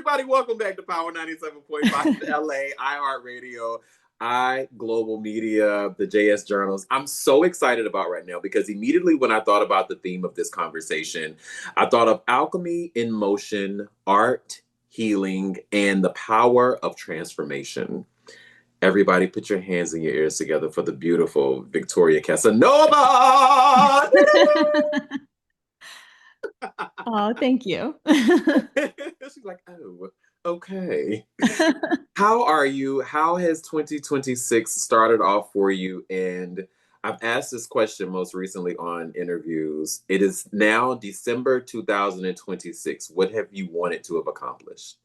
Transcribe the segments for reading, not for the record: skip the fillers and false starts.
everybody. Welcome back to Power 97.5 LA, iHeartRadio, Global Media, the JS Journals. I'm so excited about right now because immediately when I thought about the theme of this conversation, I thought of alchemy in motion, art, healing, and the power of transformation. Everybody put your hands and your ears together for the beautiful Victoria Cassinova. Oh, thank you. She's like, oh, okay. How are you? How has 2026 started off for you? And I've asked this question most recently on interviews. It is now December 2026. What have you wanted to have accomplished?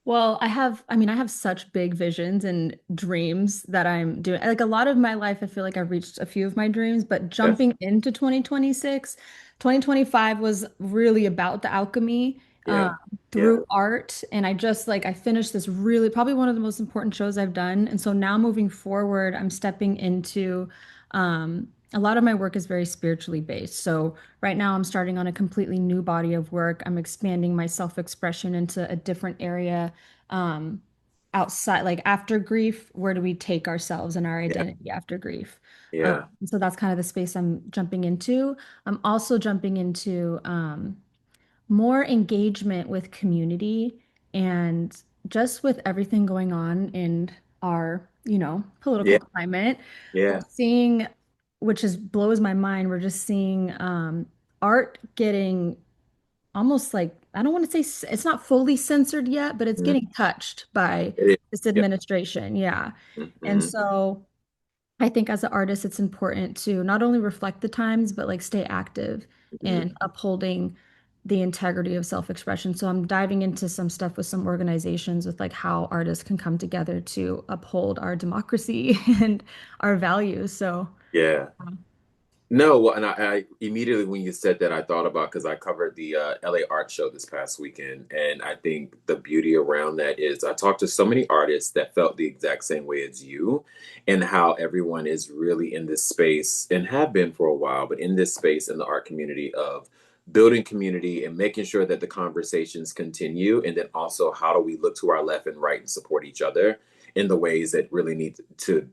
Well, I have such big visions and dreams that I'm doing. Like a lot of my life, I feel like I've reached a few of my dreams, but Yes. jumping into 2026, 2025 was really about the alchemy Yeah. Yeah. through art. And I finished this really, probably one of the most important shows I've done. And so now moving forward, I'm stepping into, a lot of my work is very spiritually based. So right now, I'm starting on a completely new body of work. I'm expanding my self-expression into a different area, um, outside, like after grief, where do we take ourselves and our Yeah. identity after grief? Yeah. So that's kind of the space I'm jumping into. I'm also jumping into more engagement with community and just with everything going on in our, Yeah. political climate. We're Yeah. seeing, which is blows my mind, we're just seeing art getting almost like, I don't want to say it's not fully censored yet, but it's Mhm. getting touched by It is. this Yeah. administration. Yeah. And Mhm. so I think as an artist, it's important to not only reflect the times, but like stay active Mhm. in upholding the integrity of self-expression. So I'm diving into some stuff with some organizations with like how artists can come together to uphold our democracy and our values. So Yeah. No, well, and I immediately when you said that, I thought about because I covered the LA Art Show this past weekend, and I think the beauty around that is I talked to so many artists that felt the exact same way as you, and how everyone is really in this space and have been for a while, but in this space in the art community of building community and making sure that the conversations continue, and then also how do we look to our left and right and support each other in the ways that really need to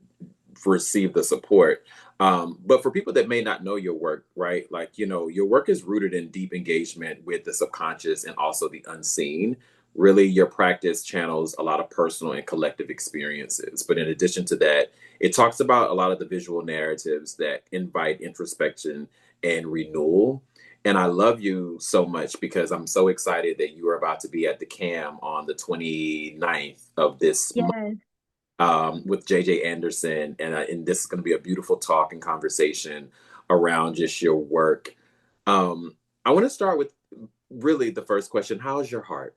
receive the support. But for people that may not know your work, right? Like, your work is rooted in deep engagement with the subconscious and also the unseen. Really, your practice channels a lot of personal and collective experiences. But in addition to that, it talks about a lot of the visual narratives that invite introspection and renewal. And I love you so much because I'm so excited that you are about to be at the CAM on the 29th of this month yes. with JJ Anderson, and this is going to be a beautiful talk and conversation around just your work. Um, I want to start with really the first question: how is your heart?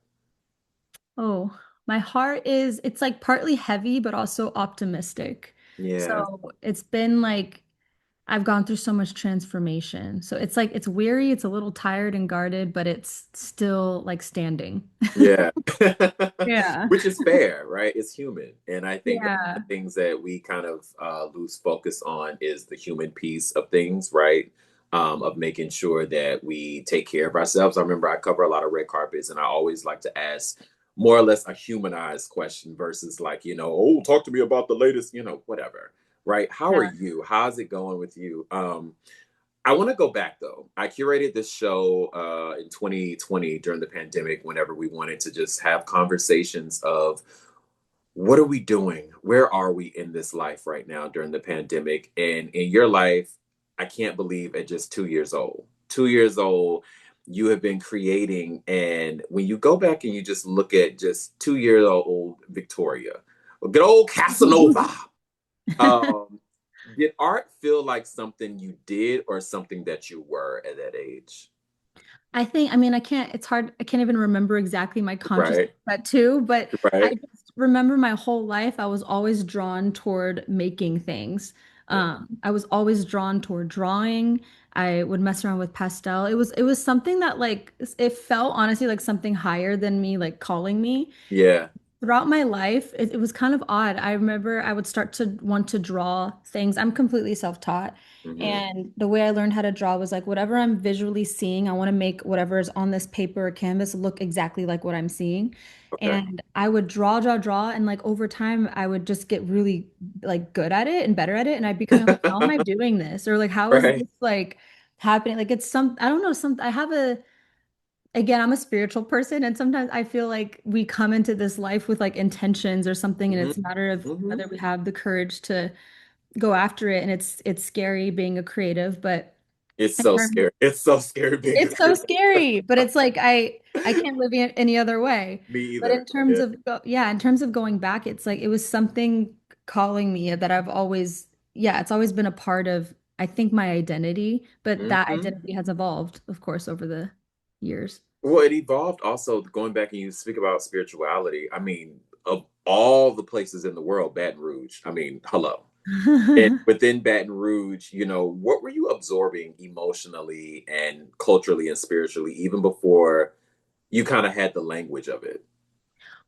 Oh, my heart is, it's like partly heavy, but also optimistic. Yeah, So it's been like I've gone through so much transformation. So it's like it's weary, it's a little tired and guarded, but it's still like standing. yeah, Yeah. which is fair, right? It's human, and I think that the Yeah. things that we kind of lose focus on is the human piece of things, right? Of making sure that we take care of ourselves. I remember I cover a lot of red carpets, and I always like to ask more or less a humanized question versus like, oh, talk to me about the latest, whatever, right? How are Yeah. you? How's it going with you? I want to go back though. I curated this show in 2020 during the pandemic, whenever we wanted to just have conversations of what are we doing? Where are we in this life right now during the pandemic? And in your life, I can't believe at just 2 years old, 2 years old, you have been creating. And when you go back and you just look at just 2 year old Victoria, good old Casanova, um, did art feel like something you did or something that you were at that age? I can't, it's hard. I can't even remember exactly my consciousness Right, that too, but I right. just remember my whole life, I was always drawn toward making things. Yeah, I was always drawn toward drawing. I would mess around with pastel. It was something that like, it felt honestly like something higher than me, like calling me. yeah, throughout my life, it was kind of odd. I remember I would start to want to draw things. I'm completely self-taught. Hmm. And the way I learned how to draw was like whatever I'm visually seeing, I want to make whatever is on this paper or canvas look exactly like what I'm seeing. Okay. And I would draw, draw, draw. And like over time, I would just get really like good at it and better at it. And I'd become like, how am I doing this? Or like, how is Right. this like happening? Like it's I don't know, I have a, again, I'm a spiritual person, and sometimes I feel like we come into this life with like intentions or something, and Hmm. it's a matter of Hmm. whether we have the courage to go after it. And it's scary being a creative, but It's in so terms, scary. It's so scary being a it's so creative. scary, but it's like I can't live any other way. Me But either. in terms Yeah. of yeah, in terms of going back, it's like it was something calling me that I've always, yeah, it's always been a part of, I think, my identity, but that Hmm. identity has evolved, of course, over the years. Well, it evolved also going back and you speak about spirituality. I mean, of all the places in the world, Baton Rouge. I mean, hello. And within Baton Rouge, what were you absorbing emotionally and culturally and spiritually even before you kind of had the language of it?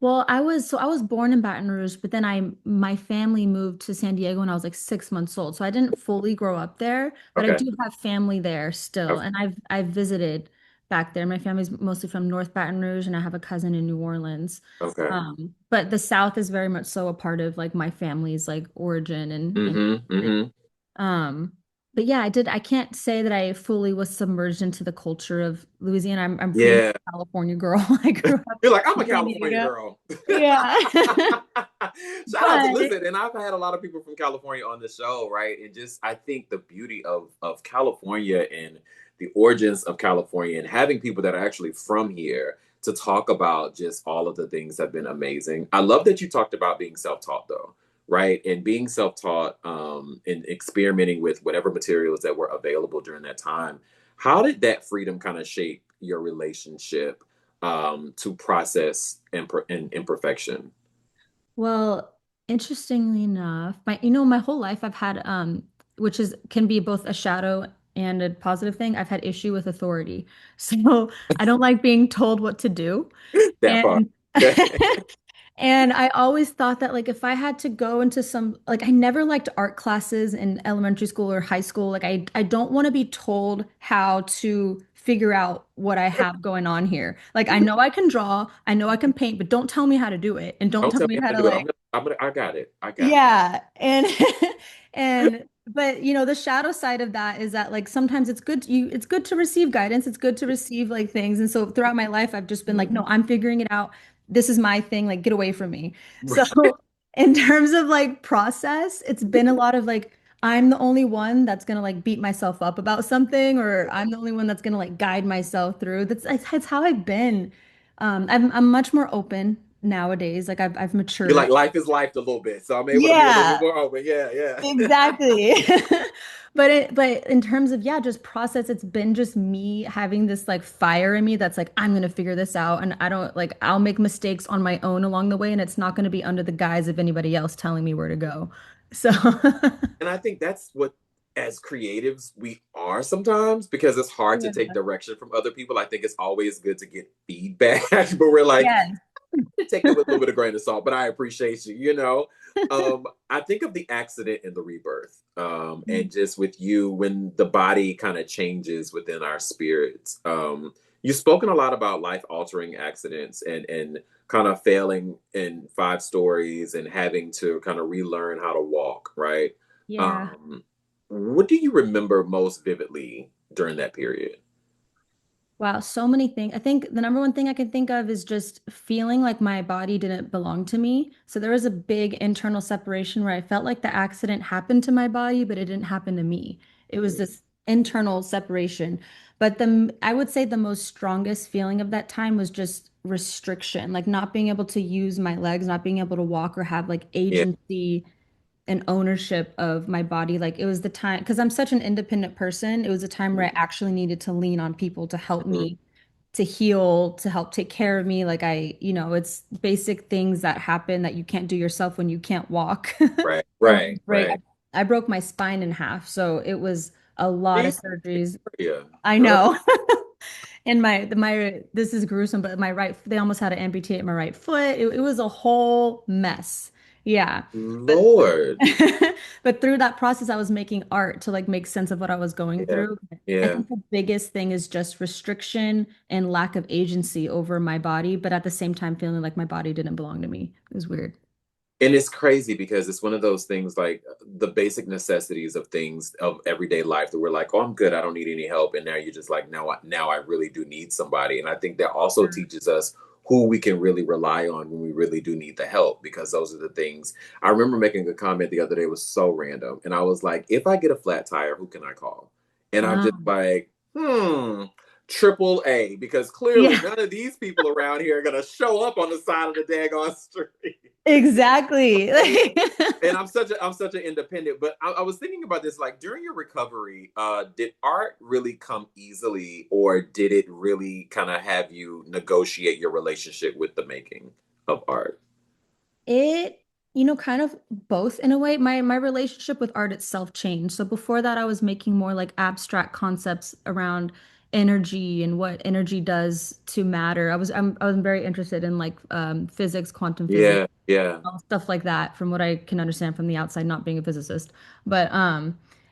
Well, I was born in Baton Rouge, but then my family moved to San Diego when I was like 6 months old. So I didn't fully grow up there, but I Okay. do have family there still. Okay. And I've visited back there. My family's mostly from North Baton Rouge, and I have a cousin in New Orleans. Okay. But the South is very much so a part of like my family's like origin and Mm-hmm. history. Mm-hmm. Um, but yeah, I can't say that I fully was submerged into the culture of Louisiana. I'm pretty much Yeah. a California girl. I grew up You're like, I'm a in San California Diego. girl. Yeah. Shout out to But listen, and I've had a lot of people from California on the show, right? And just I think the beauty of California and the origins of California and having people that are actually from here to talk about just all of the things have been amazing. I love that you talked about being self-taught though, right? And being self-taught and experimenting with whatever materials that were available during that time. How did that freedom kind of shape your relationship to process and imperfection? well, interestingly enough, my whole life I've had which is can be both a shadow and a positive thing. I've had issue with authority. So I don't like being told what to do. That part. And and I always thought that like if I had to go into some like I never liked art classes in elementary school or high school. Like I don't want to be told how to figure out what I have going on here. Like I know I can draw, I know I can paint, but don't tell me how to do it and don't Don't tell tell me me how how to to do it. like I got it. I got it. yeah, and and but the shadow side of that is that like sometimes it's good to receive guidance, it's good to receive like things. And so throughout my life I've just been like, no, I'm figuring it out. This is my thing, like get away from me. So in terms of like process, it's been a lot of like I'm the only one that's gonna like beat myself up about something, or I'm the only one that's gonna like guide myself through. That's how I've been. I'm much more open nowadays. Like I've You're like matured. life is life a little bit, so I'm able to be a little bit Yeah, more open. Yeah, yeah. exactly. But in terms of yeah, just process, it's been just me having this like fire in me that's like I'm gonna figure this out, and I don't like I'll make mistakes on my own along the way, and it's not gonna be under the guise of anybody else telling me where to go. So And I think that's what, as creatives, we are sometimes because it's hard to take yeah. direction from other people. I think it's always good to get feedback, but we're like, Yes. take it with a little bit of grain of salt, but I appreciate you. I think of the accident and the rebirth, and just with you when the body kind of changes within our spirits. You've spoken a lot about life altering accidents and kind of failing in 5 stories and having to kind of relearn how to walk, right? Yeah. Um, what do you remember most vividly during that period? Wow, so many things. I think the number one thing I can think of is just feeling like my body didn't belong to me. So there was a big internal separation where I felt like the accident happened to my body, but it didn't happen to me. It was this internal separation. But I would say the most strongest feeling of that time was just restriction, like not being able to use my legs, not being able to walk or have like Yeah. agency and ownership of my body. Like it was the time, because I'm such an independent person, it was a time where I actually needed to lean on people to help Mhm. me to heal, to help take care of me. Like it's basic things that happen that you can't do yourself when you can't walk. Right, Or when right, you break, right. I broke my spine in half. So it was a lot of See? surgeries. Yeah. I know. And my this is gruesome, but my right they almost had to amputate my right foot. It was a whole mess. Yeah. But Lord. but through that process, I was making art to like make sense of what I was going Yeah. through. I Yeah. think the biggest thing is just restriction and lack of agency over my body, but at the same time feeling like my body didn't belong to me. It was weird. And it's crazy because it's one of those things like the basic necessities of things of everyday life that we're like, oh, I'm good. I don't need any help. And now you're just like, now I really do need somebody. And I think that also teaches us who we can really rely on when we really do need the help, because those are the things. I remember making a comment the other day, it was so random. And I was like, if I get a flat tire, who can I call? And I'm just Um, like, triple A, because clearly yeah, none of these people around here are going to show up on the side of the daggone street. exactly. And I'm such an independent, but I was thinking about this, like during your recovery, did art really come easily, or did it really kind of have you negotiate your relationship with the making of art? It, kind of both in a way. My relationship with art itself changed. So before that, I was making more like abstract concepts around energy and what energy does to matter. I was very interested in like physics, quantum physics, Yeah, yeah. all stuff like that, from what I can understand from the outside, not being a physicist. But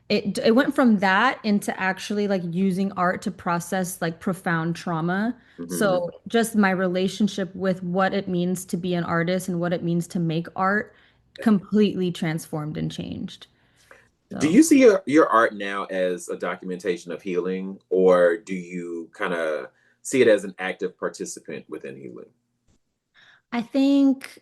it went from that into actually like using art to process like profound trauma. Hmm. So just my relationship with what it means to be an artist and what it means to make art completely transformed and changed. Do So you see your art now as a documentation of healing, or do you kind of see it as an active participant within healing? I think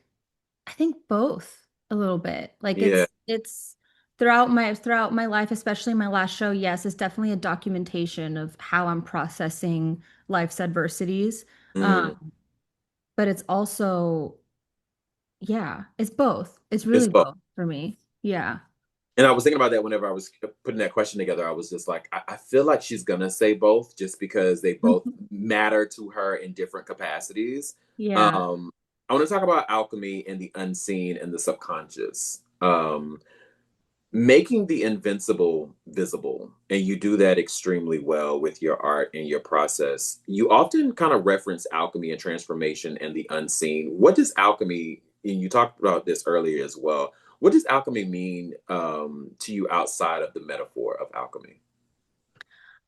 I think both a little bit. Like Yeah. it's throughout my life, especially my last show, yes, it's definitely a documentation of how I'm processing life's adversities. Mm, Um, but it's also, yeah, it's both. It's it's really both. both for me. Yeah. And I was thinking about that whenever I was putting that question together. I was just like, I feel like she's gonna say both, just because they both matter to her in different capacities. Yeah. Um, I want to talk about alchemy and the unseen and the subconscious. Making the invincible visible, and you do that extremely well with your art and your process. You often kind of reference alchemy and transformation and the unseen. What does alchemy, and you talked about this earlier as well, what does alchemy mean to you outside of the metaphor of alchemy?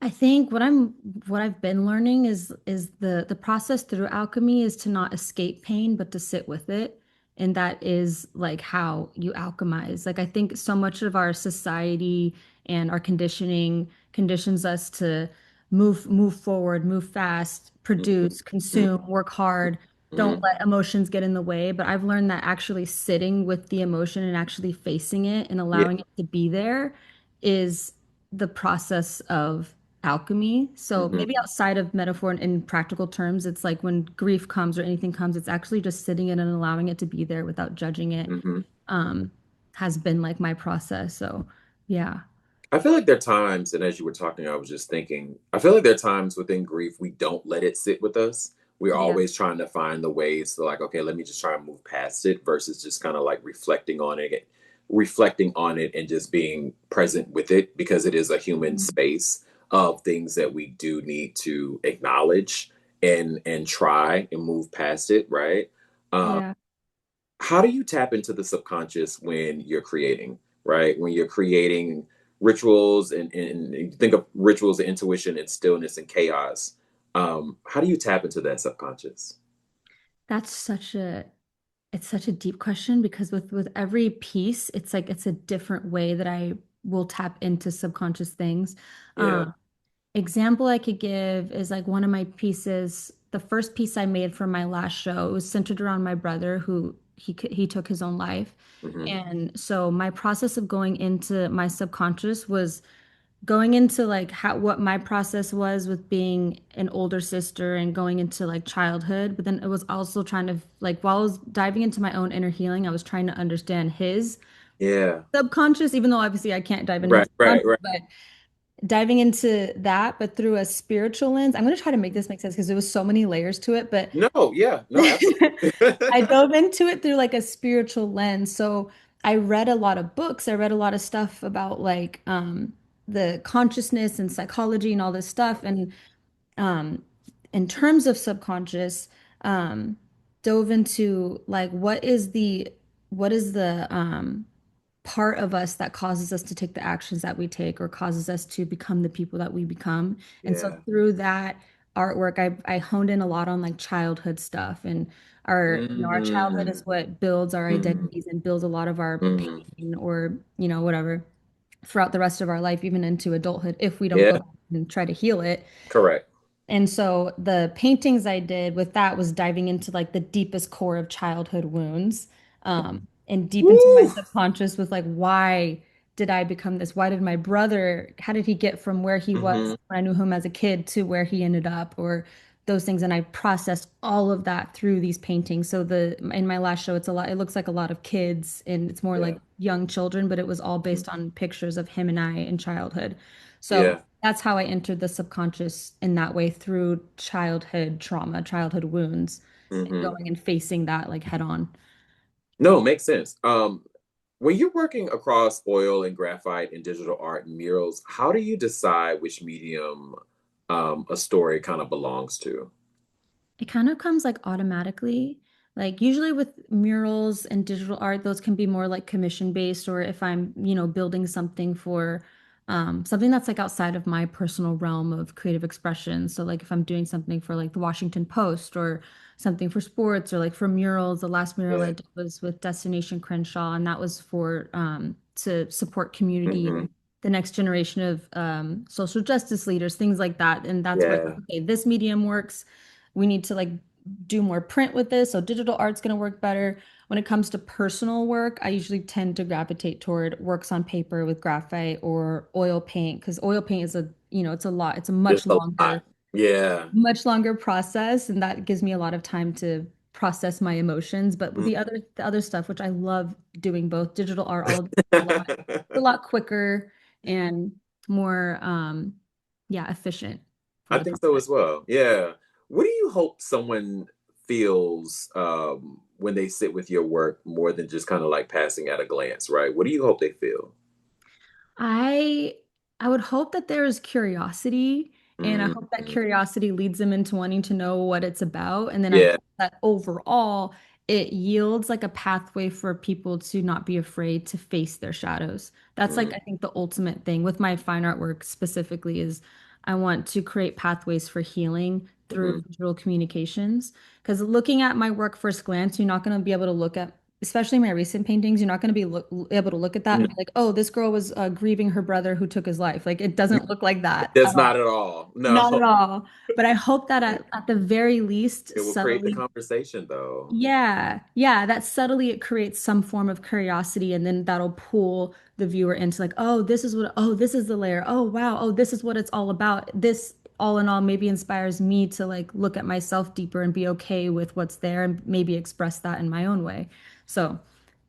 I think what I've been learning is the process through alchemy is to not escape pain, but to sit with it. And that is like how you alchemize. Like I think so much of our society and our conditioning conditions us to move forward, move fast, Mhm, produce, consume, work hard, don't mhm, let emotions get in the way. But I've learned that actually sitting with the emotion and actually facing it and yeah. allowing it to be there is the process of alchemy. So Mhm, maybe outside of metaphor and in practical terms, it's like when grief comes or anything comes, it's actually just sitting in and allowing it to be there without judging it, mhm. um, has been like my process. So yeah. I feel like there are times, and as you were talking, I was just thinking, I feel like there are times within grief we don't let it sit with us. We're Yeah. always trying to find the ways to like, okay, let me just try and move past it versus just kind of like reflecting on it and just being present with it, because it is a human Mhm. space of things that we do need to acknowledge and try and move past it, right? Um, Yeah. how do you tap into the subconscious when you're creating, right? When you're creating rituals, and you think of rituals and intuition and stillness and chaos. How do you tap into that subconscious? That's it's such a deep question because with every piece, it's like it's a different way that I will tap into subconscious things. Yeah. Example I could give is like one of my pieces, the first piece I made for my last show, it was centered around my brother who he took his own life. Hmm. And so my process of going into my subconscious was going into like how what my process was with being an older sister and going into like childhood, but then it was also trying to like while I was diving into my own inner healing, I was trying to understand his Yeah. subconscious, even though obviously I can't dive into his Right. Right. subconscious, Right. but diving into that, but through a spiritual lens. I'm going to try to make this make sense because there was so many layers to it, but No. Yeah. No. Absolutely. I dove into it through like a spiritual lens. So I read a lot of books. I read a lot of stuff about like the consciousness and psychology and all this stuff. And um, in terms of subconscious, um, dove into like what is the part of us that causes us to take the actions that we take or causes us to become the people that we become. And so Yeah. through that artwork, I honed in a lot on like childhood stuff and our childhood is Mm, what builds our mm, identities and builds a lot of our mm. pain or whatever throughout the rest of our life, even into adulthood, if we don't go Yeah, back and try to heal it. correct. And so the paintings I did with that was diving into like the deepest core of childhood wounds, and deep into my Woo! subconscious with like, why did I become this? Why did my brother, how did he get from where he was Hmm. when I knew him as a kid to where he ended up, or those things? And I processed all of that through these paintings. So in my last show, it looks like a lot of kids and it's more Yeah, like young children, but it was all based on pictures of him and I in childhood. So yeah. that's how I entered the subconscious in that way through childhood trauma, childhood wounds, and Hmm. going and facing that like head on. No, makes sense. When you're working across oil and graphite and digital art and murals, how do you decide which medium a story kind of belongs to? It kind of comes like automatically. Like usually with murals and digital art, those can be more like commission based, or if I'm, building something for something that's like outside of my personal realm of creative expression. So like if I'm doing something for like the Washington Post or something for sports or like for murals, the last mural I Yeah. did was with Destination Crenshaw, and that was for to support community Hmm. and the next generation of social justice leaders, things like that. And that's where, Yeah. okay, this medium works. We need to like do more print with this. So digital art's going to work better. When it comes to personal work, I usually tend to gravitate toward works on paper with graphite or oil paint because oil paint is it's a lot. It's a It's a lot. Yeah. much longer process, and that gives me a lot of time to process my emotions. But with the other stuff, which I love doing both digital art, all of it's a lot quicker and more yeah, efficient for I the think so project. as well. Yeah. What do you hope someone feels when they sit with your work more than just kind of like passing at a glance, right? What do you hope they feel? I I would hope that there is curiosity, and I hope that Hmm. curiosity leads them into wanting to know what it's about. And then I Yeah. hope that overall it yields like a pathway for people to not be afraid to face their shadows. That's like I think the ultimate thing with my fine art work specifically is I want to create pathways for healing Hmm. through visual communications. Because looking at my work first glance, you're not going to be able to look at especially my recent paintings, you're not going to be able to look at that and be like, oh, this girl was grieving her brother who took his life. Like, it doesn't look like that at That's not all. at all. Not No. at all. But I hope that at the very least, It will create the subtly, conversation though. yeah, yeah, that subtly it creates some form of curiosity, and then that'll pull the viewer into like, oh, this is the layer. Oh, wow. Oh, this is what it's all about. This all in all maybe inspires me to like look at myself deeper and be okay with what's there and maybe express that in my own way. So,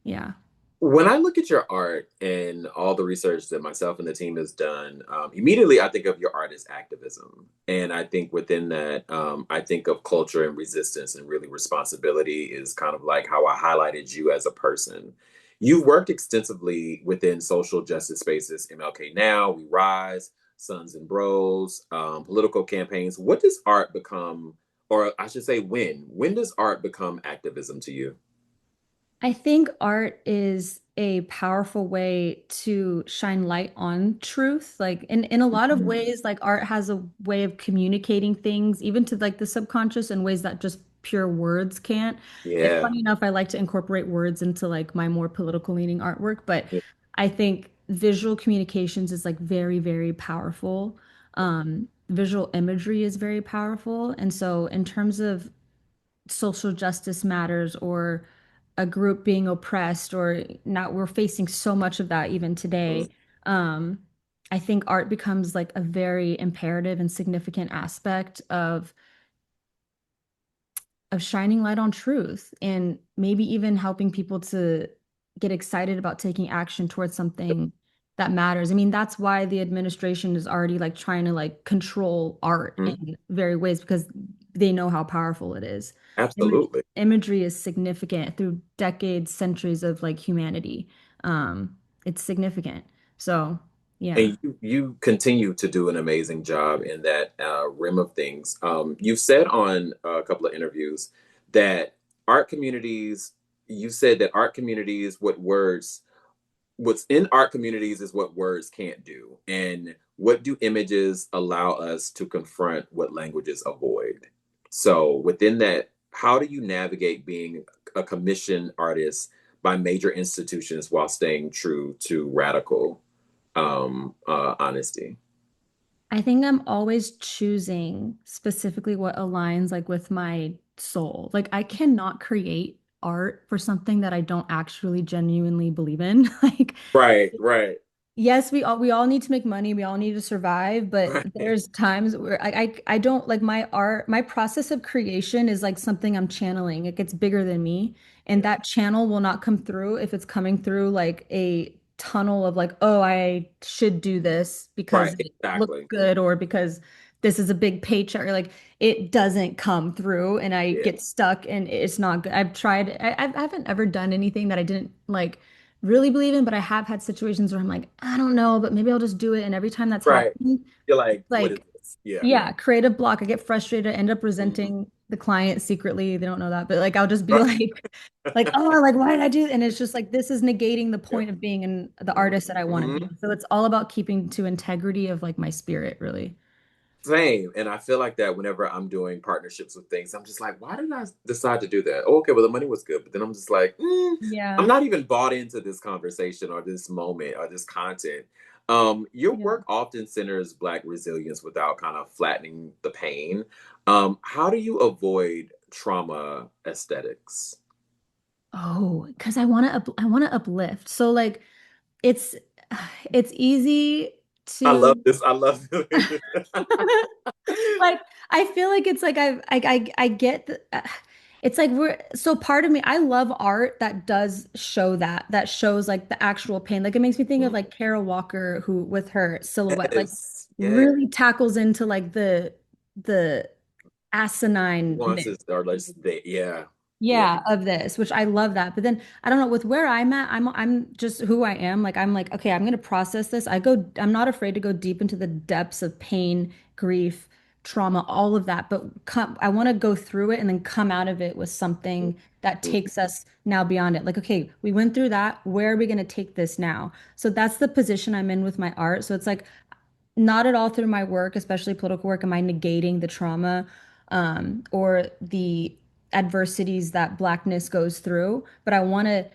yeah. When I look at your art and all the research that myself and the team has done, immediately I think of your art as activism. And I think within that, I think of culture and resistance, and really responsibility is kind of like how I highlighted you as a person. You've worked extensively within social justice spaces, MLK Now, We Rise, Sons and Bros, political campaigns. What does art become, or I should say, when does art become activism to you? I think art is a powerful way to shine light on truth. Like in a lot of Mhm. ways, like art has a way of communicating things, even to like the subconscious in ways that just pure words can't. And Yeah. funny enough, I like to incorporate words into like my more political leaning artwork, but Yeah. I think visual communications is like very, very powerful. Visual imagery is very powerful. And so in terms of social justice matters or a group being oppressed or not we're facing so much of that even today. um I think art becomes like a very imperative and significant aspect of shining light on truth and maybe even helping people to get excited about taking action towards something that matters. I mean, that's why the administration is already like trying to like control art Mhm. in very ways because they know how powerful it is. Absolutely. Imagery is significant through decades, centuries of like humanity. Um, it's significant. So, Yeah. And you continue to do an amazing job in that rim of things. You've said on a couple of interviews that art communities, you said that art communities, what's in art communities is what words can't do. And what do images allow us to confront what languages avoid? So within that, how do you navigate being a commissioned artist by major institutions while staying true to radical honesty? I think I'm always choosing specifically what aligns like with my soul. Like I cannot create art for something that I don't actually genuinely believe in. Like Right, right, yes, we all need to make money, we all need to survive, but right. there's times where I don't like my art, my process of creation is like something I'm channeling. It gets bigger than me, and Yeah, that channel will not come through if it's coming through like a tunnel of like, oh, I should do this because right, it looks exactly. good or because this is a big paycheck or like it doesn't come through and I Yeah, get stuck and it's not good. I've tried, I haven't ever done anything that I didn't like really believe in, but I have had situations where I'm like, I don't know, but maybe I'll just do it. And every time that's right. happened, You're like, what is like, this? Yeah. yeah, creative block. I get frustrated, I end up Mhm. resenting the client secretly. They don't know that, but like I'll just be Right. like, oh, like why did I do? And it's just like this is negating the Yep. point of being in the artist that I want to be. Mhm. So it's all about keeping to integrity of like my spirit, really. Same. And I feel like that whenever I'm doing partnerships with things, I'm just like, why did I decide to do that? Oh, okay, well, the money was good. But then I'm just like, I'm Yeah. not even bought into this conversation or this moment or this content. Your Yeah. work often centers Black resilience without kind of flattening the pain. How do you avoid trauma aesthetics? Oh, because I want to uplift. So like it's it's easy I love to this. I love this. like I feel like it's like I get it's like we're so part of me I love art that does show that shows like the actual pain. Like it makes me think of like Kara Walker who with her silhouette like Yes, yes. really tackles into like the asinine. Nuances are just they, yeah, yeah. Yeah, of this, which I love that. But then I don't know, with where I'm at, I'm just who I am. Like I'm like, okay, I'm gonna process this. I'm not afraid to go deep into the depths of pain, grief, trauma, all of that. But I want to go through it and then come out of it with something that Mhm. takes us now beyond it. Like, okay, we went through that. Where are we gonna take this now? So that's the position I'm in with my art. So it's like not at all through my work, especially political work, am I negating the trauma or the adversities that Blackness goes through, but I want to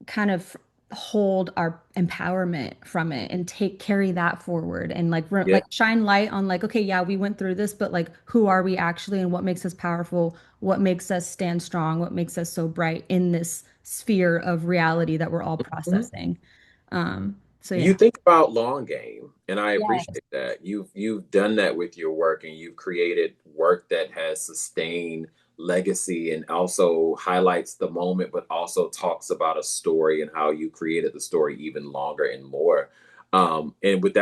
kind of hold our empowerment from it and take carry that forward and Yeah. like shine light on like okay yeah we went through this but like who are we actually and what makes us powerful, what makes us stand strong, what makes us so bright in this sphere of reality that we're all Mhm. processing. So You yeah. think about long game, and I Yes. appreciate that. You've done that with your work, and you've created work that has sustained legacy and also highlights the moment, but also talks about a story and how you created the story even longer and more. And with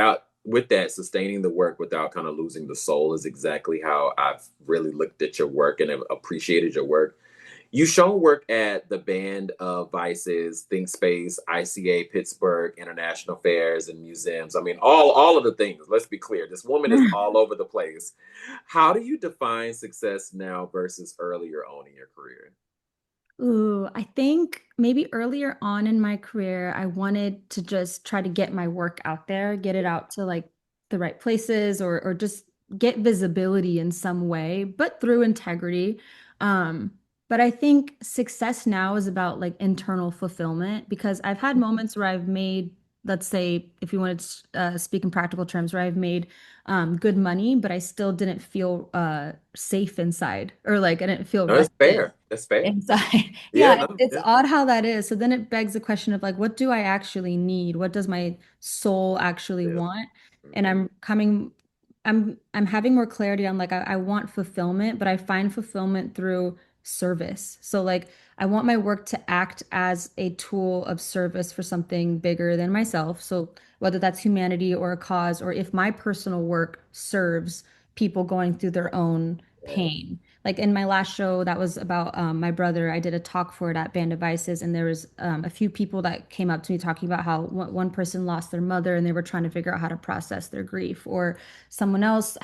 that, sustaining the work without kind of losing the soul is exactly how I've really looked at your work and have appreciated your work. You shown work at the Band of Vices, Think Space, ICA, Pittsburgh, International Fairs, and museums. I mean, all of the things. Let's be clear. This woman is all over the place. How do you define success now versus earlier on in your career? Ooh, I think maybe earlier on in my career, I wanted to just try to get my work out there, get it out to like the right places or just get visibility in some way, but through integrity. Um, but I think success now is about like internal fulfillment because I've had moments where I've made, let's say, if you want to speak in practical terms, where I've made good money, but I still didn't feel safe inside or like I didn't feel No, that's rested fair. That's fair. inside. Yeah, Yeah, no, it's yeah. odd how that is. So then it begs the question of like, what do I actually need? What does my soul actually Yeah. want? And Mhm. I'm having more clarity on like I want fulfillment, but I find fulfillment through service. So like I want my work to act as a tool of service for something bigger than myself. So whether that's humanity or a cause, or if my personal work serves people going through their own Yeah. pain. like in my last show that was about my brother, I did a talk for it at Band of Vices, and there was a few people that came up to me talking about how one person lost their mother and they were trying to figure out how to process their grief, or someone else,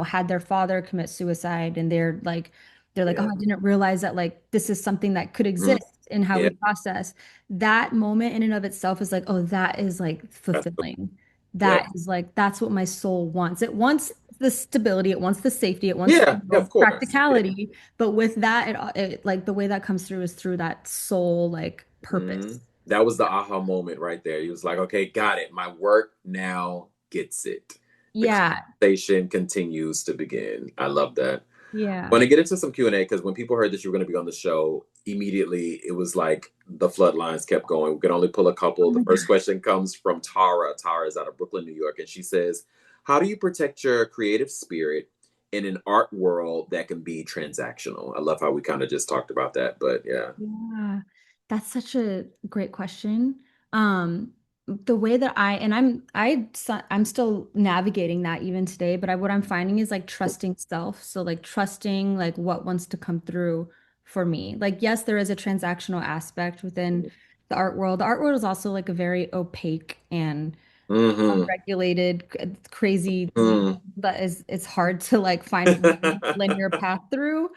had their father commit suicide, and they're like, oh, Yeah. I didn't realize that like this is something that could Mm, exist in how yeah. we process. That moment in and of itself is like, oh, that is like That's the, fulfilling. yep. That is like, that's what my soul wants. It wants the stability, it wants the safety, it wants, Yeah. Yeah, of course. Yeah. practicality. But with that, it like the way that comes through is through that soul like purpose. That was the aha moment right there. He was like, okay, got it. My work now gets it. The Yeah. conversation continues to begin. I love that. Yeah. Want to get into some Q&A because when people heard that you were going to be on the show, immediately it was like the floodlines kept going. We could only pull a Oh couple. The my first God. question comes from Tara. Tara is out of Brooklyn, New York, and she says, how do you protect your creative spirit in an art world that can be transactional? I love how we kind of just talked about that, but yeah. Yeah, that's such a great question. The way that I'm still navigating that even today, but what I'm finding is like trusting self. So like trusting like what wants to come through for me. Like yes, there is a transactional aspect within the art world. The art world is also like a very opaque and Mm-hmm. unregulated, crazy Mm. that is it's hard to like find one linear path through.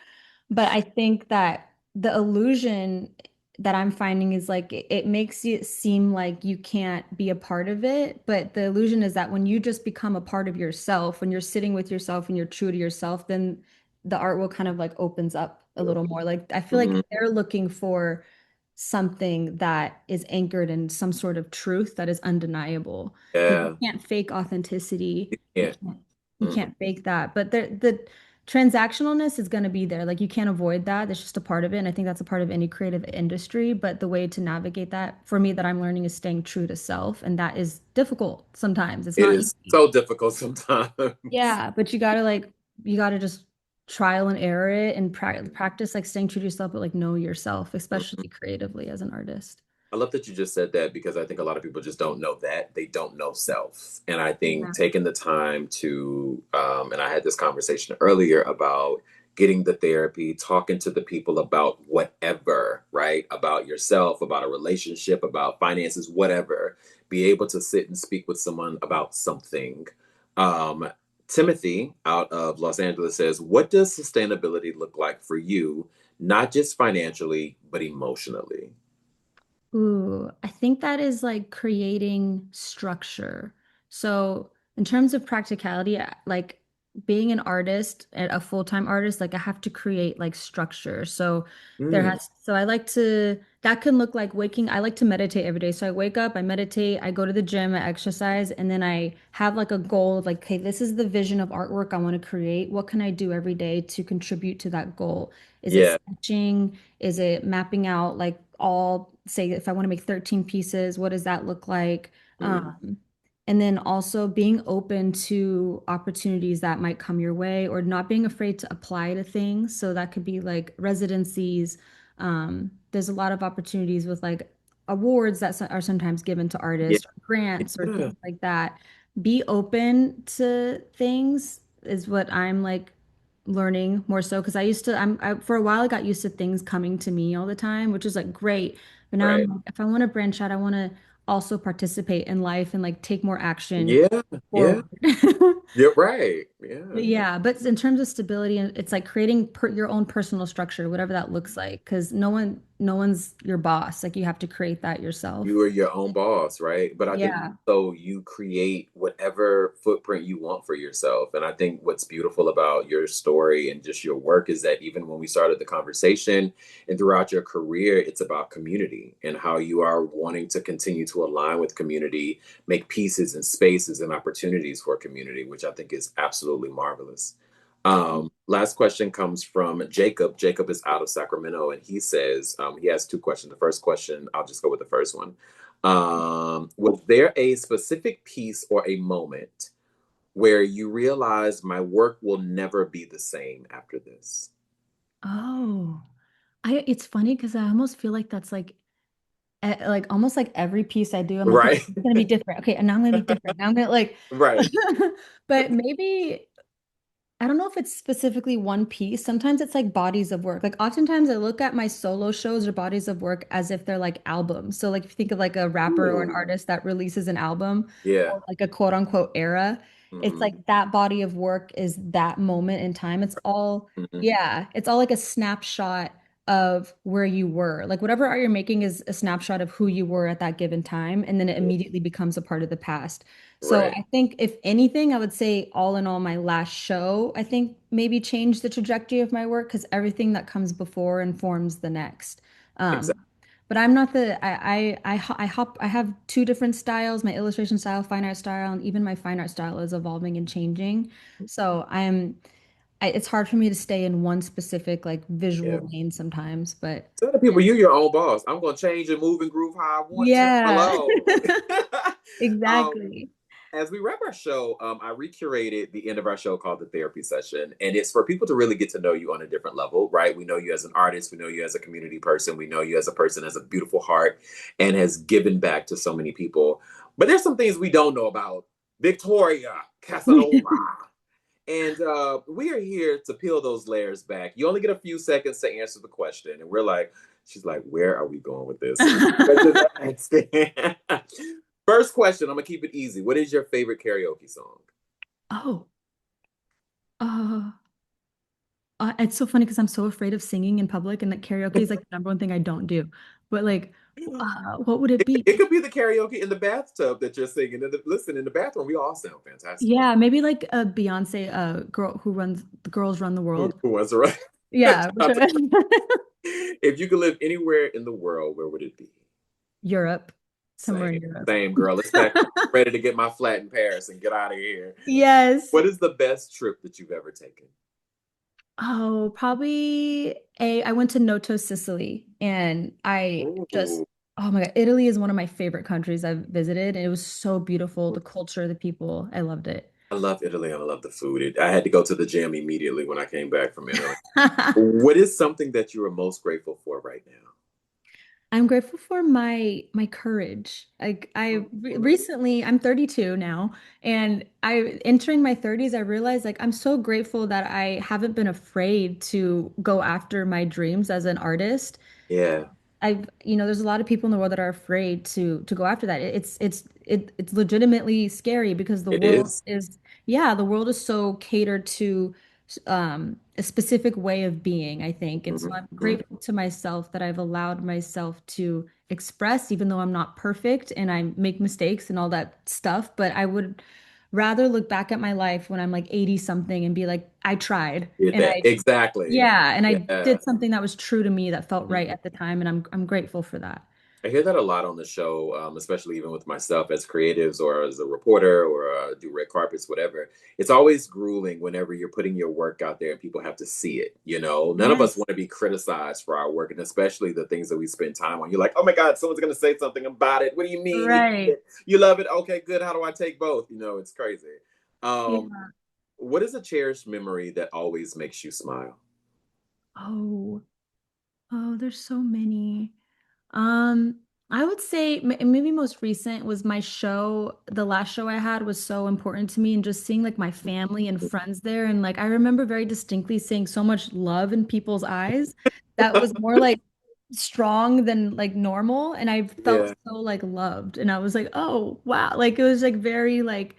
But I think that the illusion that I'm finding is like it makes it seem like you can't be a part of it. But the illusion is that when you just become a part of yourself, when you're sitting with yourself and you're true to yourself, then the art will kind of like opens up a little more. Like I feel like Mhm. they're looking for something that is anchored in some sort of truth that is undeniable. Because you Yeah. can't fake authenticity. You Yeah. can't you Mm. can't fake that. But the transactionalness is going to be there. Like you can't avoid that. That's just a part of it. And I think that's a part of any creative industry. But the way to navigate that for me that I'm learning is staying true to self. And that is difficult sometimes. It's It not is easy. so difficult sometimes. Yeah, but you gotta just trial and error it and practice like staying true to yourself, but like know yourself, especially creatively as an artist. I love that you just said that because I think a lot of people just don't know that. They don't know self. And I think Yeah. taking the time to, and I had this conversation earlier about getting the therapy, talking to the people about whatever, right? About yourself, about a relationship, about finances, whatever. Be able to sit and speak with someone about something. Um, Timothy out of Los Angeles says, what does sustainability look like for you, not just financially, but emotionally? Ooh, I think that is like creating structure. So, in terms of practicality, like being an artist, a full-time artist, like I have to create like structure. So, Mm, I like to, that can look like I like to meditate every day. So, I wake up, I meditate, I go to the gym, I exercise, and then I have like a goal of like, okay, this is the vision of artwork I want to create. What can I do every day to contribute to that goal? Is it yeah. sketching? Is it mapping out like all, say, if I want to make 13 pieces, what does that look like? Mm, And then also being open to opportunities that might come your way or not being afraid to apply to things. So that could be like residencies. There's a lot of opportunities with like awards that are sometimes given to yeah. artists or grants or Yeah. things like that. Be open to things is what I'm like learning more so because for a while I got used to things coming to me all the time, which is like great. But now I'm Right. like, if I want to branch out, I want to also participate in life and like take more action Yeah. Yeah. forward. You're right. Yeah. Yeah, but in terms of stability, and it's like creating your own personal structure, whatever that looks like, because no one's your boss. Like you have to create that You yourself. are your own boss, right? But I think Yeah. so you create whatever footprint you want for yourself. And I think what's beautiful about your story and just your work is that even when we started the conversation and throughout your career, it's about community and how you are wanting to continue to align with community, make pieces and spaces and opportunities for community, which I think is absolutely marvelous. Last question comes from Jacob. Jacob is out of Sacramento, and he says he has two questions. The first question, I'll just go with the first one. Was there a specific piece or a moment where you realized my work will never be the same after this? Oh, it's funny because I almost feel like that's like almost like every piece I do, I'm like, okay, Right. it's gonna be different. Okay, and now I'm gonna be different. Now I'm gonna like, Right. but maybe. I don't know if it's specifically one piece. Sometimes it's like bodies of work. Like oftentimes I look at my solo shows or bodies of work as if they're like albums. So like if you think of like a rapper or an Ooh. artist that releases an album Yeah. or like a quote unquote era, it's Hmm. like that body of work is that moment in time. It's all, Hmm. yeah, it's all like a snapshot of where you were. Like whatever art you're making is a snapshot of who you were at that given time, and then it immediately becomes a part of the past. So Right. I think if anything, I would say all in all, my last show, I think maybe changed the trajectory of my work because everything that comes before informs the next. Um, Exactly. but I'm not the I have two different styles, my illustration style, fine art style, and even my fine art style is evolving and changing. So it's hard for me to stay in one specific like visual Yeah. lane sometimes, but Tell the people you're your own boss. I'm gonna change and move and groove how I want to. yeah. Hello. um, Exactly. as we wrap our show, I recurated the end of our show called the therapy session, and it's for people to really get to know you on a different level, right? We know you as an artist, we know you as a community person, we know you as a person has a beautiful heart and has given back to so many people. But there's some things we don't know about Victoria Cassinova. And we are here to peel those layers back. You only get a few seconds to answer the question. And we're like, she's like, where are we going with this? So first question, I'm going to keep it easy. What is your favorite karaoke song? Oh, uh, it's so funny because I'm so afraid of singing in public, and that karaoke is like the number one thing I don't do. But like, what would it It be? could be the karaoke in the bathtub that you're singing. Listen, in the bathroom, we all sound fantastic. Yeah, maybe like a Beyonce, girl who runs the girls run the Who, world. who wants to run? Yeah, If you could live anywhere in the world, where would it be? Europe, somewhere Same, in Europe. same girl. Let's pack up. Ready to get my flat in Paris and get out of here. Yes. What is the best trip that you've ever taken? Oh, probably I went to Noto, Sicily, and I just, Ooh, oh my God, Italy is one of my favorite countries I've visited, and it was so beautiful. The culture, the people, I loved it. I love Italy and I love the food. I had to go to the gym immediately when I came back from Italy. What is something that you are most grateful for right now? I'm grateful for my courage. Like recently, I'm 32 now, and I entering my 30s, I realized like I'm so grateful that I haven't been afraid to go after my dreams as an artist. Yeah, There's a lot of people in the world that are afraid to go after that. It's legitimately scary because it is. the world is so catered to a specific way of being, I think. And so I'm Mhm. grateful to myself that I've allowed myself to express, even though I'm not perfect and I make mistakes and all that stuff. But I would rather look back at my life when I'm like 80 something and be like, I tried. Did And that I exactly. yeah, and I Yeah. did something that was true to me that felt right Mhm. at the time, and I'm grateful for that. I hear that a lot on the show, especially even with myself as creatives or as a reporter or do red carpets, whatever. It's always grueling whenever you're putting your work out there and people have to see it. You know, none of us Yes. want to be criticized for our work, and especially the things that we spend time on. You're like, oh my God, someone's going to say something about it. What do you mean? You hate Right. it? You love it? Okay, good. How do I take both? You know, it's crazy. Um, Yeah. what is a cherished memory that always makes you smile? Oh, oh, there's so many. Um, I would say maybe most recent was my show. The last show I had was so important to me, and just seeing like my family and friends there, and like I remember very distinctly seeing so much love in people's eyes that was more like strong than like normal, and I felt Yeah. so like loved, and I was like, oh wow, like it was like very like,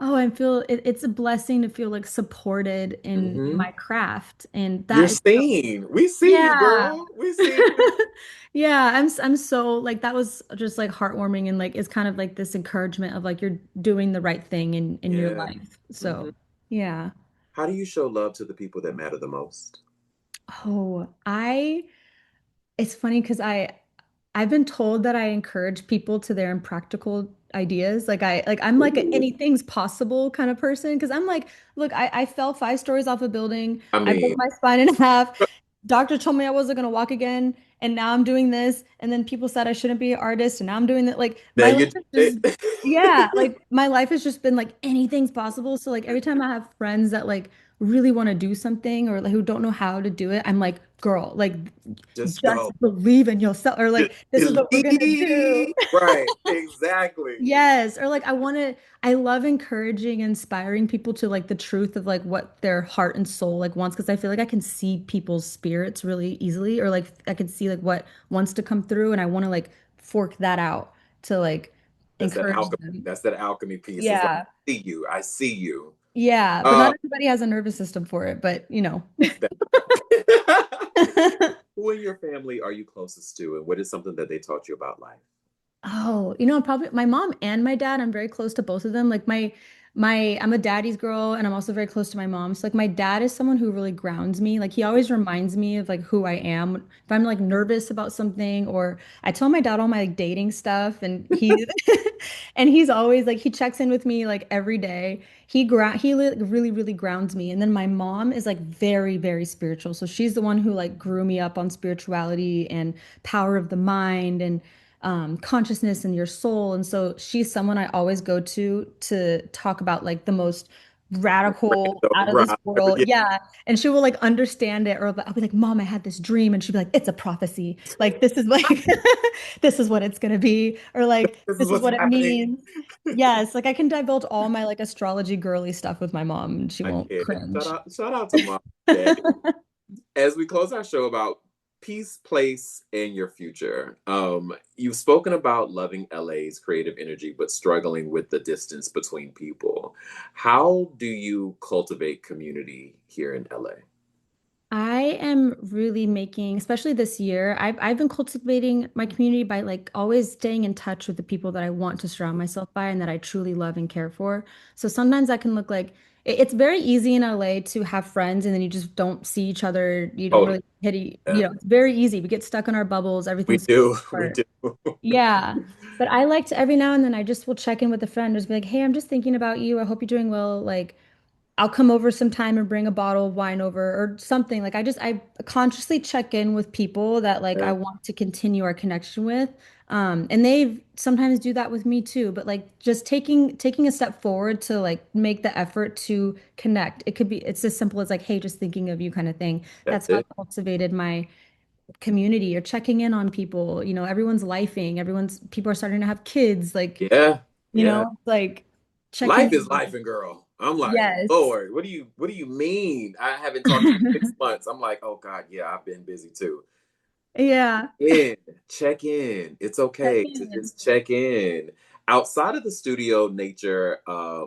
oh, I feel it's a blessing to feel like supported in Hmm. my craft, and You're that is so seen. We see you, yeah. girl. We see you. Yeah, I'm so like that was just like heartwarming and like it's kind of like this encouragement of like you're doing the right thing in your Yeah. life. So, Hmm. yeah. How do you show love to the people that matter the most? Oh, it's funny because I've been told that I encourage people to their impractical ideas. I'm like a Ooh. anything's possible kind of person because I'm like, look, I fell 5 stories off a building. I I broke mean, my spine in half. Doctor told me I wasn't gonna walk again, and now I'm doing this. And then people said I shouldn't be an artist, and now I'm doing that. Like now my life you is did just it. yeah, like my life has just been like anything's possible. So like every time I have friends that like really want to do something or like, who don't know how to do it, I'm like, girl, like Just go. just believe in yourself, or Just like this is what we're gonna do. believe. Right. Exactly. Yes, or like I love encouraging, inspiring people to like the truth of like what their heart and soul like wants, because I feel like I can see people's spirits really easily, or like I can see like what wants to come through, and I want to like fork that out to like That's that encourage alchemy. them. That's that alchemy piece. It's like, Yeah. I see you. I see you. Yeah, but not Uh, everybody has a nervous system for it, but you know. that- Who in your family are you closest to, and what is something that they taught you about life? Oh, probably my mom and my dad. I'm very close to both of them. Like I'm a daddy's girl, and I'm also very close to my mom. So like my dad is someone who really grounds me. Like he always reminds me of like who I am. If I'm like nervous about something, or I tell my dad all my like dating stuff, and and he's always like he checks in with me like every day. He really really grounds me. And then my mom is like very very spiritual. So she's the one who like grew me up on spirituality and power of the mind and consciousness and your soul. And so she's someone I always go to talk about like the most radical Random, out of this right? world. Yeah, Yeah. And she will like understand it. Or I'll be like, Mom, I had this dream. And she'll be like, it's a prophecy. Like, this is like, this is what it's going to be. Or like, this is this is what's what it happening. means. Yes. Like, I can divulge all my like astrology girly stuff with my mom and she I won't can't. cringe. Shout out to mom and dad. As we close our show about peace, place, and your future, you've spoken about loving LA's creative energy, but struggling with the distance between people. How do you cultivate community here in LA? I am really making, especially this year, I've been cultivating my community by like always staying in touch with the people that I want to surround myself by and that I truly love and care for. So sometimes that can look like it's very easy in LA to have friends and then you just don't see each other. You don't Totally. really hit, Yeah. it's very easy. We get stuck in our bubbles. We Everything's do. We apart. do. Yeah. But I like to every now and then I just will check in with a friend, just be like, hey, I'm just thinking about you. I hope you're doing well. Like, I'll come over sometime and bring a bottle of wine over or something. Like I consciously check in with people that like I Yeah, want to continue our connection with. And they sometimes do that with me too, but like just taking a step forward to like make the effort to connect. It's as simple as like, hey, just thinking of you kind of thing. that's That's how it. I cultivated my community or checking in on people. Everyone's lifing, people are starting to have kids, like, Yeah. Yeah. like checking Life is in. life and girl. I'm like, Yes. Lord, what do you mean? I haven't talked to you in 6 months. I'm like, oh God, yeah, I've been busy too. Yeah. In, check in. It's Check okay to in. just check in. Outside of the studio, nature,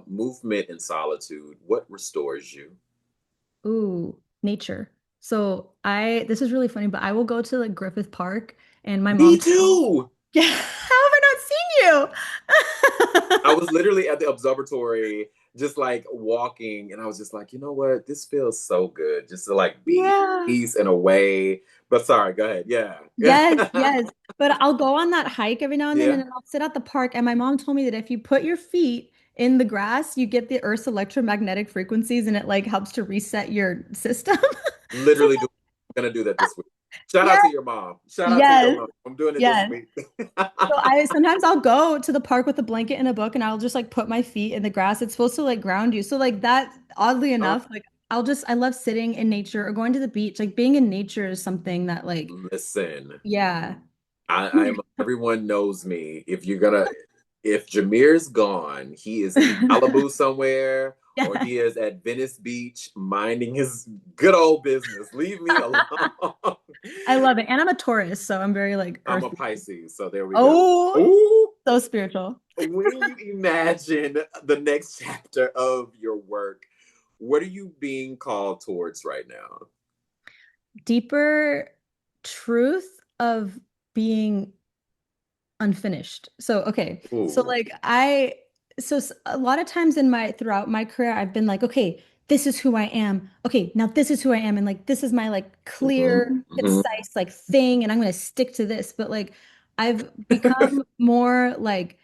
movement, and solitude, what restores you? Ooh, nature. So this is really funny, but I will go to like Griffith Park and my Me mom, too. yeah, how have I not seen I you? was literally at the observatory, just like walking, and I was just like, you know what? This feels so good just to like be Yeah. peace in a way. But sorry, go ahead. Yeah. Yes, yes. But I'll go on that hike every now and then, and Yeah. then I'll sit at the park. And my mom told me that if you put your feet in the grass, you get the Earth's electromagnetic frequencies and it like helps to reset your system. So Literally gonna do that this week. Shout out yes, to your mom. Shout out to your yes, mom. I'm doing it this yes. week. So I sometimes I'll go to the park with a blanket and a book and I'll just like put my feet in the grass. It's supposed to like ground you. So like that, oddly Uh, enough, like I love sitting in nature or going to the beach. Like being in nature is something that like, Listen, yeah. I am. Everyone knows me. If Jameer's gone, he is in Malibu somewhere, or Yeah. he is at Venice Beach minding his good old business. Leave me alone. I love it. And I'm a Taurus, so I'm very like I'm a earthy. Pisces, so there we go. Oh, Ooh, so spiritual. when you imagine the next chapter of your work, what are you being called towards right now? Deeper truth of being unfinished. So, okay. So Ooh. like a lot of times throughout my career, I've been like, okay, this is who I am. Okay, now this is who I am. And like this is my like clear, Mhm, mhm. concise like thing, and I'm gonna stick to this. But like I've become more like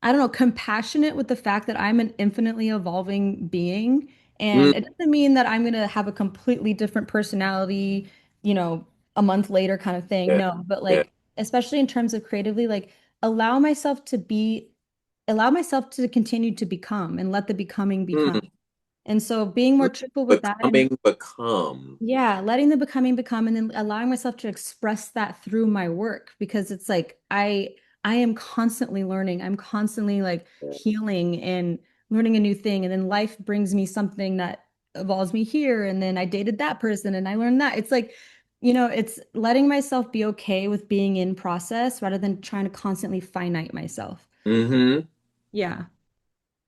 I don't know, compassionate with the fact that I'm an infinitely evolving being. Mm, And it doesn't mean that I'm going to have a completely different personality, you know, a month later kind of thing. yeah, No, but yeah. like, especially in terms of creatively, like allow myself to be, allow myself to continue to become and let the becoming become. Mm, And so being more Let truthful with that and becoming become. yeah, letting the becoming become and then allowing myself to express that through my work because it's like I am constantly learning. I'm constantly like healing and learning a new thing and then life brings me something that evolves me here and then I dated that person and I learned that. It's like, it's letting myself be okay with being in process rather than trying to constantly finite myself. Mm-hmm. Yeah.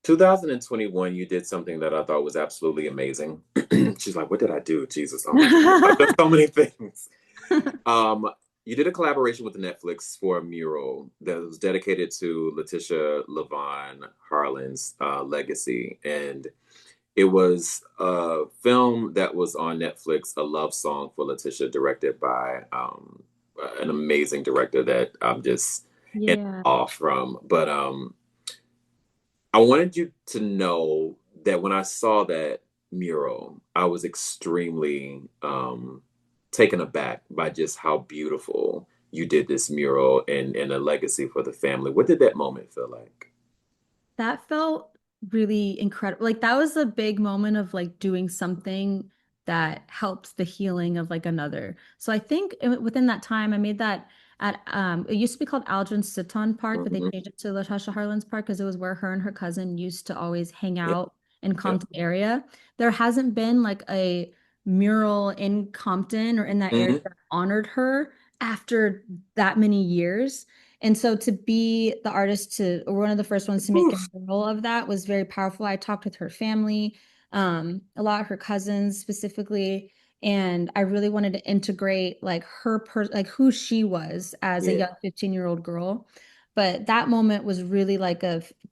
2021, you did something that I thought was absolutely amazing. She's like, "What did I do?" Jesus, oh my God, I've done so many things. Um, you did a collaboration with Netflix for a mural that was dedicated to Letitia Lavon Harlan's legacy, and it was a film that was on Netflix, a love song for Letitia, directed by an amazing director that I'm just in Yeah. awe from. But I wanted you to know that when I saw that mural, I was extremely taken aback by just how beautiful you did this mural and a legacy for the family. What did that moment feel like? That felt really incredible. Like that was a big moment of like doing something that helps the healing of like another. So I think within that time I made that at it used to be called Aldrin Siton Park, but they Hmm. changed it to Latasha Harlan's Park because it was where her and her cousin used to always hang Yep, out in yep. Compton area. There hasn't been like a mural in Compton or in that area Hmm. that honored her after that many years. And so to be the artist to, or one of the first ones to make a Oof. mural of that was very powerful. I talked with her family, a lot of her cousins specifically, and I really wanted to integrate like like who she was as a Yeah. young 15-year-old girl. But that moment was really like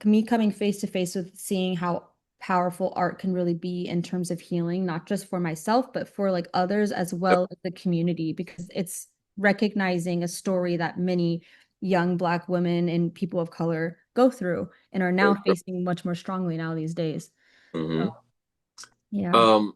me coming face to face with seeing how powerful art can really be in terms of healing, not just for myself, but for like others as Yep. well as the community, because it's recognizing a story that many young Black women and people of color go through and are now facing much more strongly now these days. So, Hmm. yeah. Um,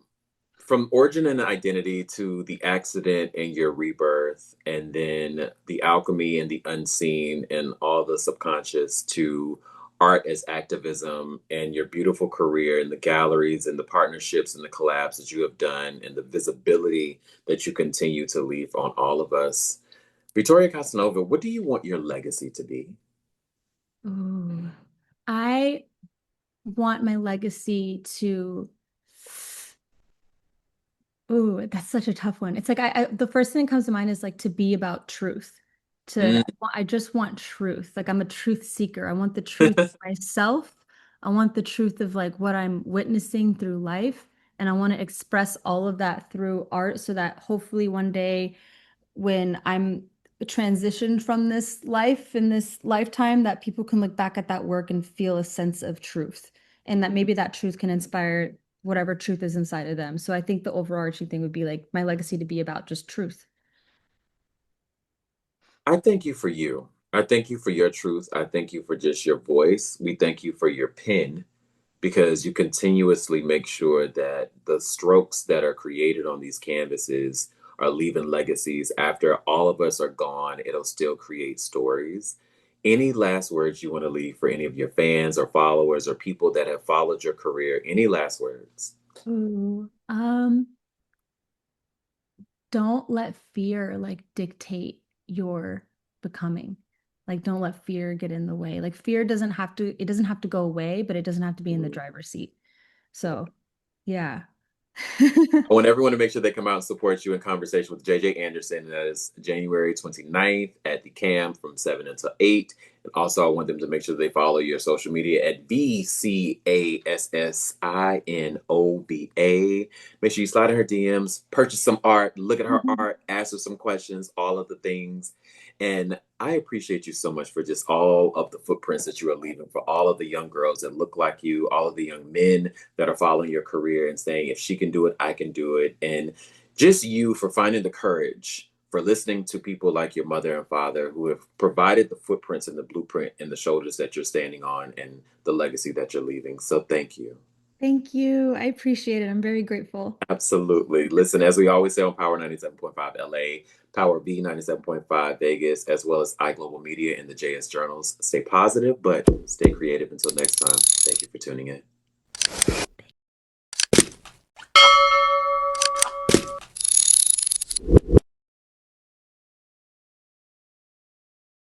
from origin and identity to the accident and your rebirth, and then the alchemy and the unseen and all the subconscious to art as activism and your beautiful career and the galleries and the partnerships and the collabs that you have done and the visibility that you continue to leave on all of us. Victoria Cassinova, what do you want your legacy to be? Ooh. I want my legacy to Ooh, that's such a tough one. It's like the first thing that comes to mind is like to be about truth. Mm, I just want truth. Like I'm a truth seeker. I want the truth of myself. I want the truth of like what I'm witnessing through life. And I want to express all of that through art so that hopefully one day when I'm transitioned from this life in this lifetime, that people can look back at that work and feel a sense of truth. And that maybe that truth can inspire whatever truth is inside of them. So I think the overarching thing would be like my legacy to be about just truth. I thank you for you. I thank you for your truth. I thank you for just your voice. We thank you for your pen, because you continuously make sure that the strokes that are created on these canvases are leaving legacies. After all of us are gone, it'll still create stories. Any last words you want to leave for any of your fans or followers or people that have followed your career? Any last words? Ooh. Don't let fear like dictate your becoming. Like don't let fear get in the way. Like fear it doesn't have to go away, but it doesn't have to be in the Mhm. driver's seat. So, yeah. I want everyone to make sure they come out and support you in conversation with JJ Anderson. And that is January 29th at the CAM from 7 until 8. And also, I want them to make sure they follow your social media at VCASSINOVA. Make sure you slide in her DMs, purchase some art, look at her art, ask her some questions, all of the things. And I appreciate you so much for just all of the footprints that you are leaving for all of the young girls that look like you, all of the young men that are following your career and saying, if she can do it, I can do it. And just you for finding the courage, for listening to people like your mother and father who have provided the footprints and the blueprint and the shoulders that you're standing on and the legacy that you're leaving. So thank you. Thank you. I appreciate it. I'm very grateful. Absolutely. Listen, as we always say on Power 97.5 LA, Power B 97.5 Vegas, as well as iGlobal Media and the JS Journals, stay positive, but stay creative. Until next time, thank you for tuning in.